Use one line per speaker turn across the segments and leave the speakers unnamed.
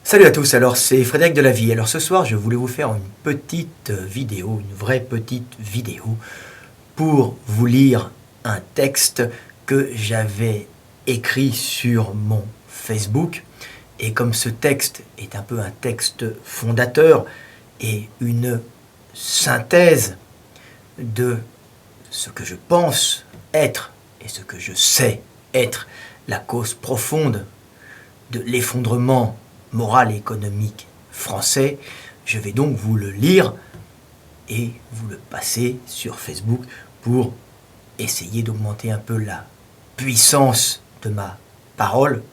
Salut à tous, alors c'est Frédéric Delavie. Alors ce soir je voulais vous faire une petite vidéo, une vraie petite vidéo pour vous lire un texte que j'avais écrit sur mon Facebook. Et comme ce texte est un peu un texte fondateur et une synthèse de ce que je pense être et ce que je sais être la cause profonde de l'effondrement moral et économique français, je vais donc vous le lire et vous le passer sur Facebook pour essayer d'augmenter un peu la puissance de ma parole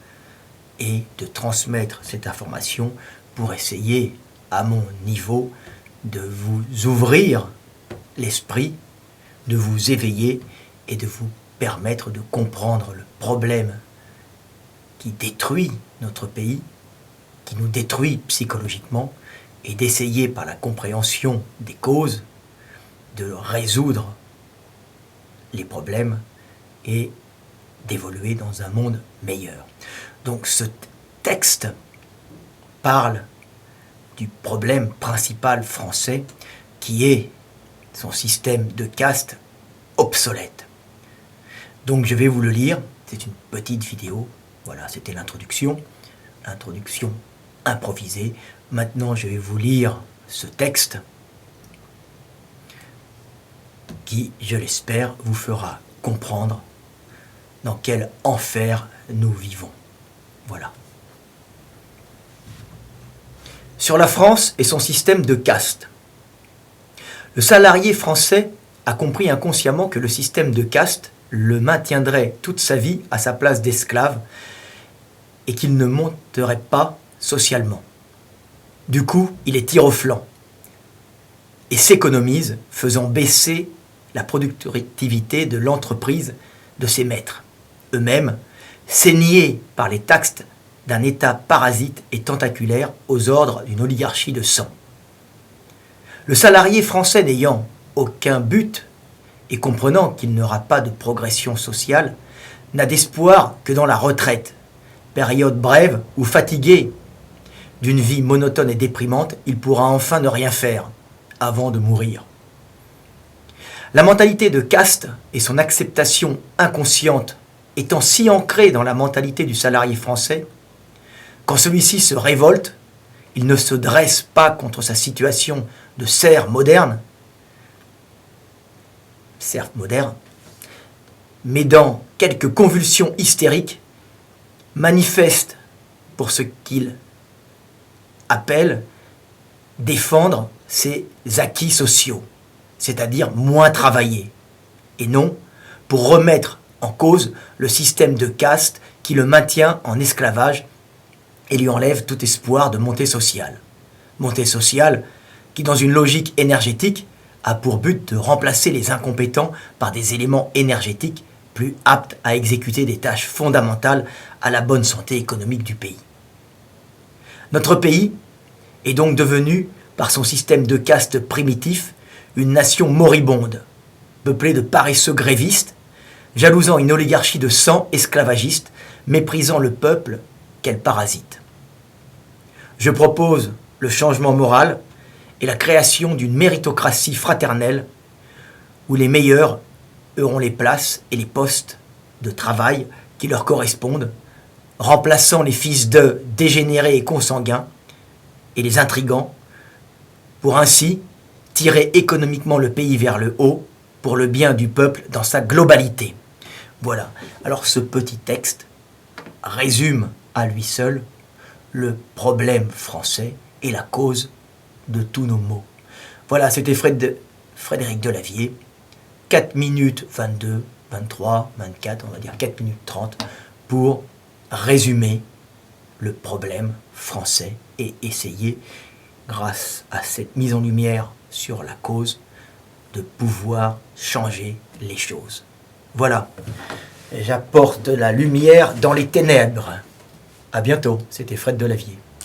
et de transmettre cette information pour essayer à mon niveau de vous ouvrir l'esprit, de vous éveiller et de vous permettre de comprendre le problème qui détruit notre pays, qui nous détruit psychologiquement, et d'essayer par la compréhension des causes de résoudre les problèmes et d'évoluer dans un monde meilleur. Donc ce texte parle du problème principal français qui est son système de caste obsolète. Donc je vais vous le lire, c'est une petite vidéo, voilà, c'était l'introduction improvisée. Maintenant je vais vous lire ce texte qui, je l'espère, vous fera comprendre dans quel enfer nous vivons. Voilà. Sur la France et son système de caste. Le salarié français a compris inconsciemment que le système de caste le maintiendrait toute sa vie à sa place d'esclave et qu'il ne monterait pas socialement. Du coup, il est tir au flanc et s'économise, faisant baisser la productivité de l'entreprise de ses maîtres. Eux-mêmes, saignés par les taxes d'un État parasite et tentaculaire aux ordres d'une oligarchie de sang. Le salarié français n'ayant aucun but et comprenant qu'il n'aura pas de progression sociale, n'a d'espoir que dans la retraite, période brève où fatigué d'une vie monotone et déprimante, il pourra enfin ne rien faire avant de mourir. La mentalité de caste et son acceptation inconsciente étant si ancrée dans la mentalité du salarié français, quand celui-ci se révolte, il ne se dresse pas contre sa situation de serf moderne, mais dans quelques convulsions hystériques, manifeste pour ce qu'il appelle défendre ses acquis sociaux, c'est-à-dire moins travailler, et non pour remettre en cause le système de caste qui le maintient en esclavage et lui enlève tout espoir de montée sociale. Montée sociale qui, dans une logique énergétique, a pour but de remplacer les incompétents par des éléments énergétiques plus aptes à exécuter des tâches fondamentales à la bonne santé économique du pays. Notre pays est donc devenu, par son système de caste primitif, une nation moribonde, peuplée de paresseux grévistes, jalousant une oligarchie de sang esclavagiste, méprisant le peuple qu'elle parasite. Je propose le changement moral et la création d'une méritocratie fraternelle où les meilleurs auront les places et les postes de travail qui leur correspondent, remplaçant les fils de dégénérés et consanguins et les intrigants, pour ainsi tirer économiquement le pays vers le haut pour le bien du peuple dans sa globalité. Voilà. Alors ce petit texte résume à lui seul le problème français et la cause de tous nos maux. Voilà, c'était Frédéric Delavier. 4 minutes 22, 23, 24, on va dire 4 minutes 30 pour résumer le problème français et essayer, grâce à cette mise en lumière sur la cause, de pouvoir changer les choses. Voilà, j'apporte la lumière dans les ténèbres. À bientôt, c'était Fred Delavier.